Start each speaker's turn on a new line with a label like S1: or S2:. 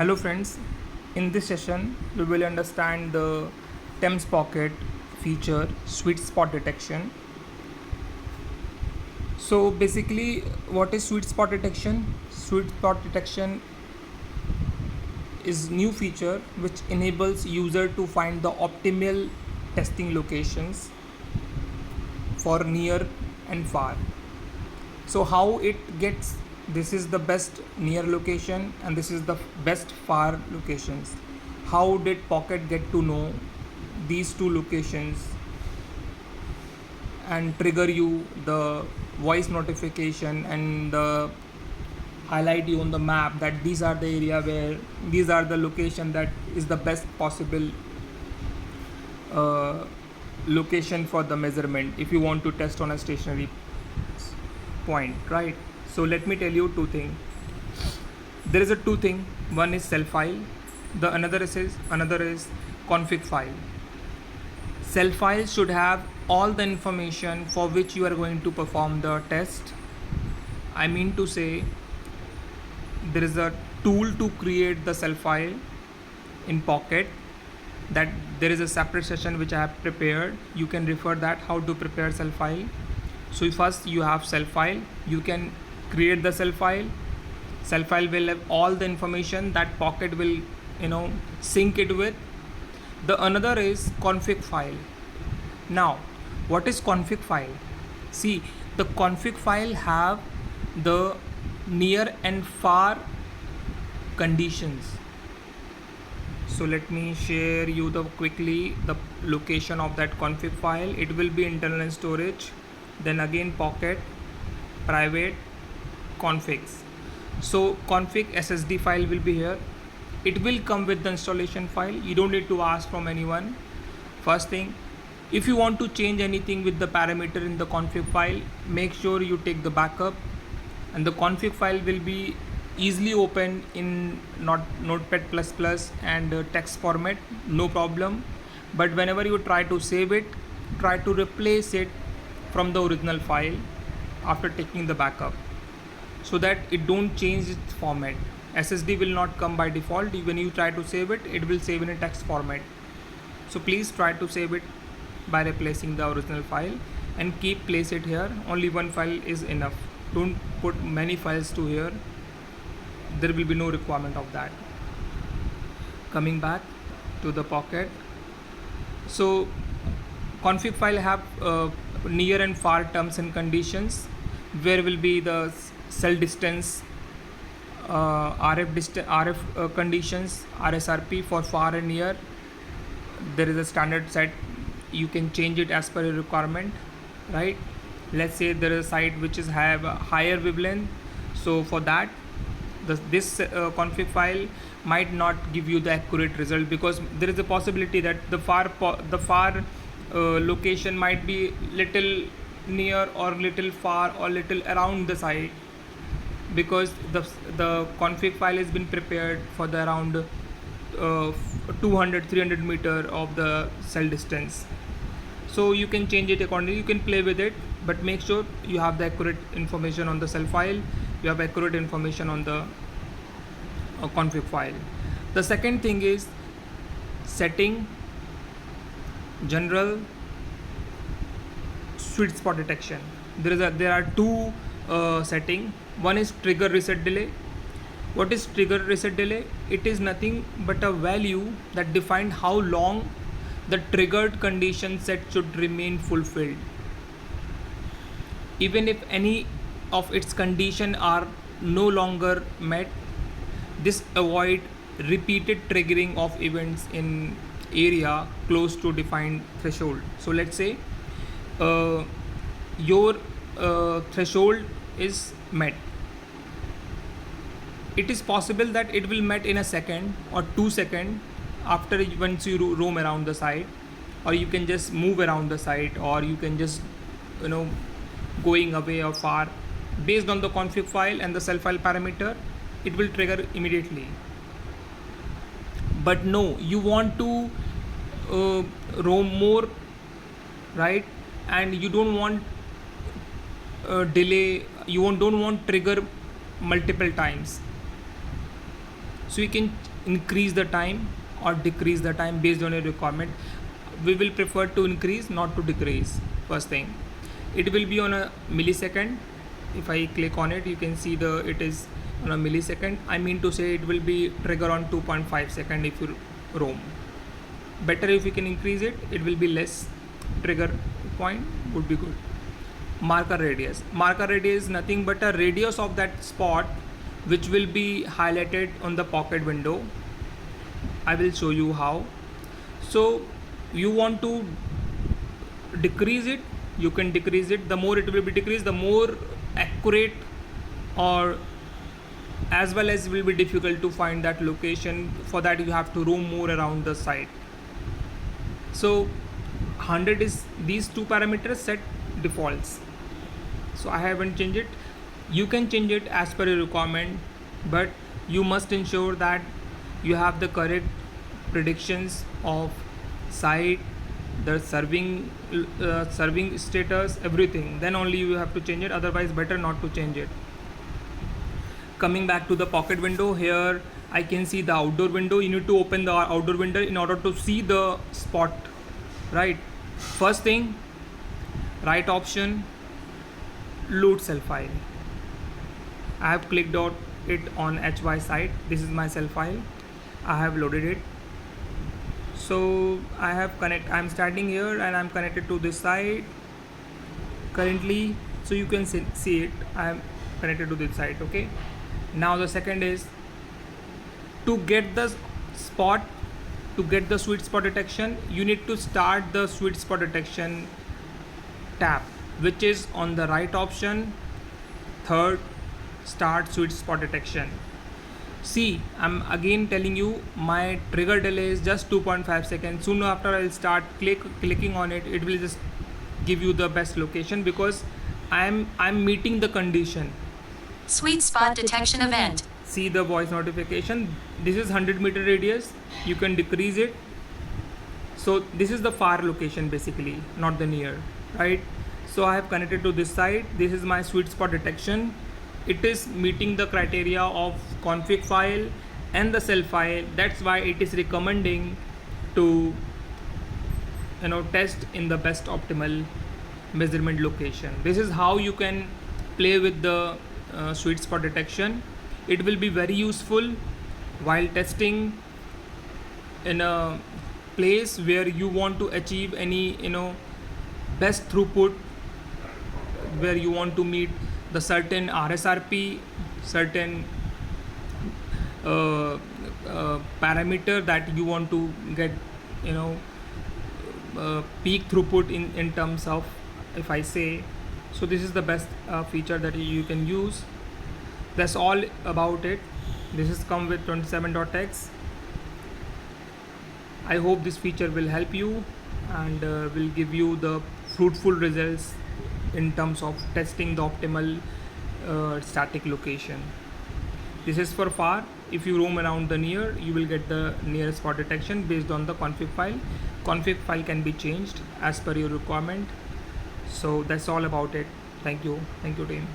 S1: Hello friends, in this session we will understand the Thames Pocket feature sweet spot detection. So basically what is sweet spot detection? Sweet spot detection is new feature which enables user to find the optimal testing locations for near and far. So how it gets, this is the best near location and this is the best far locations. How did Pocket get to know these two locations and trigger you the voice notification and highlight you on the map that these are the area where these are the location that is the best possible uh, location for the measurement if you want to test on a stationary point, right? So let me tell you two things. There is a two thing. One is cell file, the another is config file. Cell file should have all the information for which you are going to perform the test. I mean to say, there is a tool to create the cell file in Pocket, that there is a separate session which I have prepared. You can refer that how to prepare cell file. So first you have cell file, you can create the cell file. Cell file will have all the information that Pocket will sync it with. The another is config file. Now what is config file? See, the config file have the near and far conditions. So let me share you quickly the location of that config file. It will be internal storage, then again Pocket, private, configs. So config SSD file will be here. It will come with the installation file. You don't need to ask from anyone. First thing, if you want to change anything with the parameter in the config file, make sure you take the backup, and the config file will be easily opened in Notepad++ and text format, no problem. But whenever you try to save it, try to replace it from the original file after taking the backup, so that it don't change its format. SSD will not come by default. When you try to save it, it will save in a text format. So please try to save it by replacing the original file and place it here. Only one file is enough. Don't put many files to here. There will be no requirement of that. Coming back to the Pocket. So config file have near and far terms and conditions, where will be the cell distance, RF conditions, RSRP for far and near. There is a standard set. You can change it as per your requirement, right? Let's say there is a site which is have a higher wavelength. So for that, this config file might not give you the accurate result, because there is a possibility that the far location might be little near or little far or little around the site, because the config file has been prepared for the around 200-300 meter of the cell distance. So you can change it accordingly, you can play with it, but make sure you have the accurate information on the cell file, you have accurate information on the config file. The second thing is setting, general, sweet spot detection. There are two setting. One is trigger reset delay. What is trigger reset delay? It is nothing but a value that defines how long the triggered condition set should remain fulfilled. Even if any of its conditions are no longer met, this avoid repeated triggering of events in area close to defined threshold. So let's say your threshold is met. It is possible that it will met in a second or 2 seconds after once you roam around the site, or you can just move around the site, or you can just going away or far. Based on the config file and the cell file parameter, it will trigger immediately. But no, you want to roam more, right? And you don't want delay, you don't want trigger multiple times. So you can increase the time or decrease the time based on your requirement. We will prefer to increase, not to decrease. First thing, it will be on a millisecond. If I click on it, you can see it is on a millisecond. I mean to say it will be trigger on 2.5 second if you roam. Better if you can increase it, it will be less. Trigger point would be good. Marker radius is nothing but a radius of that spot which will be highlighted on the pocket window. I will show you how. So you want to decrease it, you can decrease it. The more it will be decreased, the more accurate, or as well as it will be difficult to find that location. For that you have to roam more around the site. So 100 is these two parameters set defaults, so I haven't changed it. You can change it as per your requirement, but you must ensure that you have the correct predictions of site, the serving status, everything. Then only you have to change it, otherwise better not to change it. Coming back to the pocket window, here I can see the outdoor window. You need to open the outdoor window in order to see the spot, right? First thing, right option, load cell file. I have clicked on it on HY site. This is my cell file. I have loaded it. So I'm standing here and I'm connected to this site currently. So you can see it. I am connected to this site. Okay. Now the second is to get the spot, to get the sweet spot detection. You need to start the sweet spot detection tab, which is on the right option, third, start sweet spot detection. See, I'm again telling you, my trigger delay is just 2.5 seconds. Soon after I'll start clicking on it, it will just give you the best location, because I'm meeting the condition.
S2: Sweet spot detection event.
S1: See the voice notification. This is 100-meter radius. You can decrease it. So this is the far location basically, not the near, right? So I have connected to this site. This is my sweet spot detection. It is meeting the criteria of config file and the cell file. That's why it is recommending to test in the best optimal measurement location. This is how you can play with the sweet spot detection. It will be very useful while testing in a place where you want to achieve any best throughput, where you want to meet the certain RSRP, certain parameter that you want to get peak throughput in terms of, if I say. So this is the best feature that you can use. That's all about it. This is come with 27.x. I hope this feature will help you and will give you the fruitful results in terms of testing the optimal static location. This is for far. If you roam around the near, you will get the nearest spot detection based on the config file. Config file can be changed as per your requirement. So that's all about it. Thank you team.